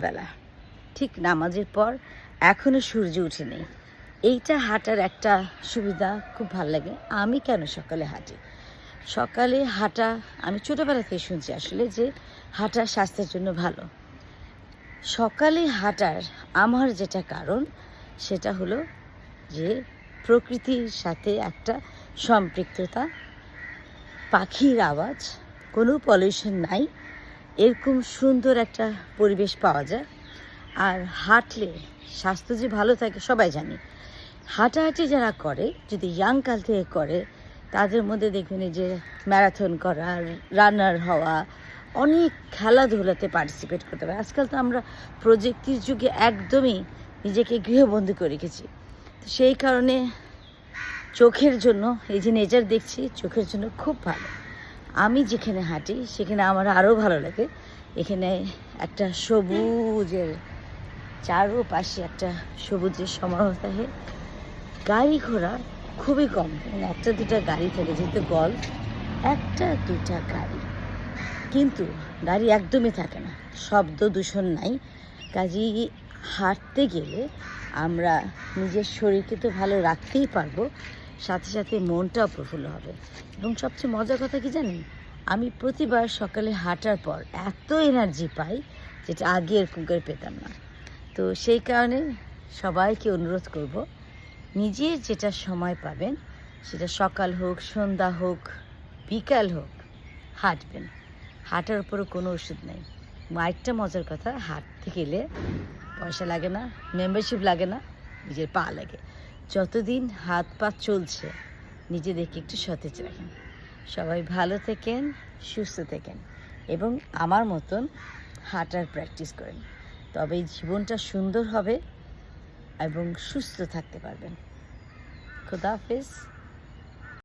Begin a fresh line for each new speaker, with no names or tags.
বেলা ঠিক নামাজের পর এখনও সূর্য ওঠেনি। এইটা হাঁটার একটা সুবিধা, খুব ভালো লাগে। আমি কেন সকালে হাঁটি? সকালে হাঁটা আমি ছোটোবেলা থেকে শুনছি আসলে যে হাঁটা স্বাস্থ্যের জন্য ভালো। সকালে হাঁটার আমার যেটা কারণ সেটা হলো যে প্রকৃতির সাথে একটা সম্পৃক্ততা, পাখির আওয়াজ, কোনো পলিউশন নাই, এরকম সুন্দর একটা পরিবেশ পাওয়া যায়। আর হাঁটলে স্বাস্থ্য যে ভালো থাকে সবাই জানি। হাঁটাহাঁটি যারা করে, যদি ইয়াং কাল থেকে করে, তাদের মধ্যে দেখবেন যে ম্যারাথন করা, রানার হওয়া, অনেক খেলাধুলাতে পার্টিসিপেট করতে পারে। আজকাল তো আমরা প্রযুক্তির যুগে একদমই নিজেকে গৃহবন্দী করে রেখেছি। তো সেই কারণে চোখের জন্য এই যে নেচার দেখছি, চোখের জন্য খুব ভালো। আমি যেখানে হাঁটি সেখানে আমার আরও ভালো লাগে। এখানে একটা সবুজের চারোপাশে একটা সবুজের সমারোহ থাকে। গাড়ি ঘোড়া খুবই কম, মানে একটা দুটা গাড়ি থাকে, যেহেতু গল্ফ, একটা দুটা গাড়ি, কিন্তু গাড়ি একদমই থাকে না, শব্দ দূষণ নাই। কাজেই হাঁটতে গেলে আমরা নিজের শরীরকে তো ভালো রাখতেই পারবো, সাথে সাথে মনটাও প্রফুল্ল হবে। এবং সবচেয়ে মজার কথা কি জানেন, আমি প্রতিবার সকালে হাঁটার পর এত এনার্জি পাই যেটা আগে এরকম করে পেতাম না। তো সেই কারণে সবাইকে অনুরোধ করব, নিজের যেটা সময় পাবেন, সেটা সকাল হোক, সন্ধ্যা হোক, বিকাল হোক, হাঁটবেন। হাঁটার উপরও কোনো ওষুধ নেই। আরেকটা মজার কথা, হাঁটতে গেলে পয়সা লাগে না, মেম্বারশিপ লাগে না, নিজের পা লাগে। যতদিন হাত পা চলছে নিজেদেরকে একটু সতেজ রাখেন। সবাই ভালো থাকেন, সুস্থ থাকেন এবং আমার মতন হাঁটার প্র্যাকটিস করেন, তবেই জীবনটা সুন্দর হবে এবং সুস্থ থাকতে পারবেন। খুদা হাফেজ।